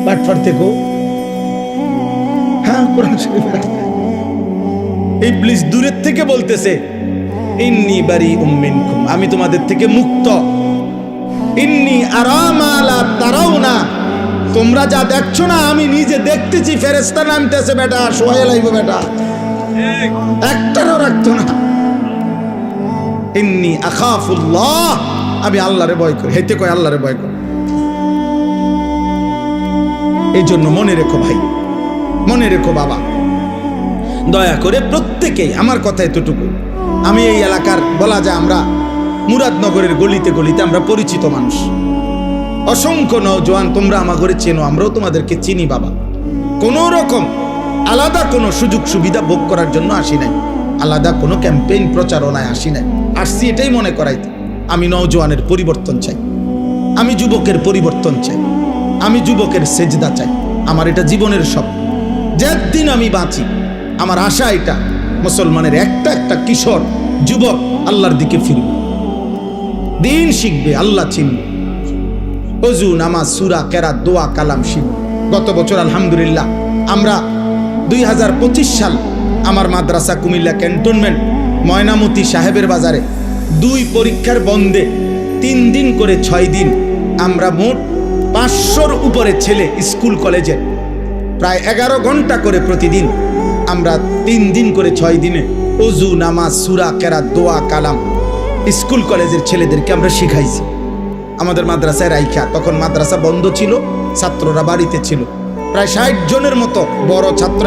বাটফার থেকেও। হ্যাঁ, কোরআন শরীফের ইবলিস দূরের থেকে বলতেছে ইন্নী বারিউম মিনকুম, আমি তোমাদের থেকে মুক্ত। ইন্নী আরা মা লা তারাউনা, তোমরা যা দেখছো না আমি নিজে দেখতেছি। ফেরেশতা নামতেছে বেটা, সোয়া লাইব বেটা, একটারও রাখতো না। ইন্নী আখাফুল্লাহ, আমি আল্লাহরে ভয় করি। হেতে কয় আল্লাহরে ভয় করি। এই জন্য মনে রেখো ভাই, মনে রেখো বাবা, দয়া করে প্রত্যেকেই, আমার কথা এতটুকু, আমি এই এলাকার বলা যায় আমরা মুরাদনগরের গলিতে গলিতে আমরা পরিচিত মানুষ, অসংখ্য নওজোয়ান, তোমরা আমার ঘরে চেনো, আমরাও তোমাদেরকে চিনি বাবা। কোনো রকম আলাদা কোনো সুযোগ সুবিধা ভোগ করার জন্য আসি নাই, আলাদা কোনো ক্যাম্পেইন প্রচারণায় আসি নাই। আসছি এটাই মনে করাইতে, আমি নওজোয়ানের পরিবর্তন চাই, আমি যুবকের পরিবর্তন চাই, আমি যুবকের সেজদা চাই। আমার এটা জীবনের স্বপ্ন, যেদিন আমি বাঁচি আমার আশা এটা, মুসলমানের একটা একটা কিশোর যুবক আল্লাহর দিকে ফিরবে, দিন শিখবে, আল্লাহ চিনবে, ওযু নামাজ সূরা কেরাত দোয়া কালাম শিখবে। গত বছর আলহামদুলিল্লাহ আমরা 2025 সাল আমার মাদ্রাসা কুমিল্লা ক্যান্টনমেন্ট ময়নামতি সাহেবের বাজারে 2 পরীক্ষার বন্ধে 3 দিন করে 6 দিন আমরা মোট 500-র উপরে ছেলে স্কুল কলেজে প্রায় 11 ঘন্টা করে প্রতিদিন আমরা 3 দিন করে 6 দিনে ওযু নামাজ সূরা কেরাত দোয়া কালাম স্কুল কলেজের ছেলেদেরকে আমরা শিখাইছি আমাদের মাদ্রাসায় রাইখা। তখন মাদ্রাসা বন্ধ ছিল, ছাত্ররা বাড়িতে ছিল, প্রায় 60 জনের মতো বড় ছাত্র।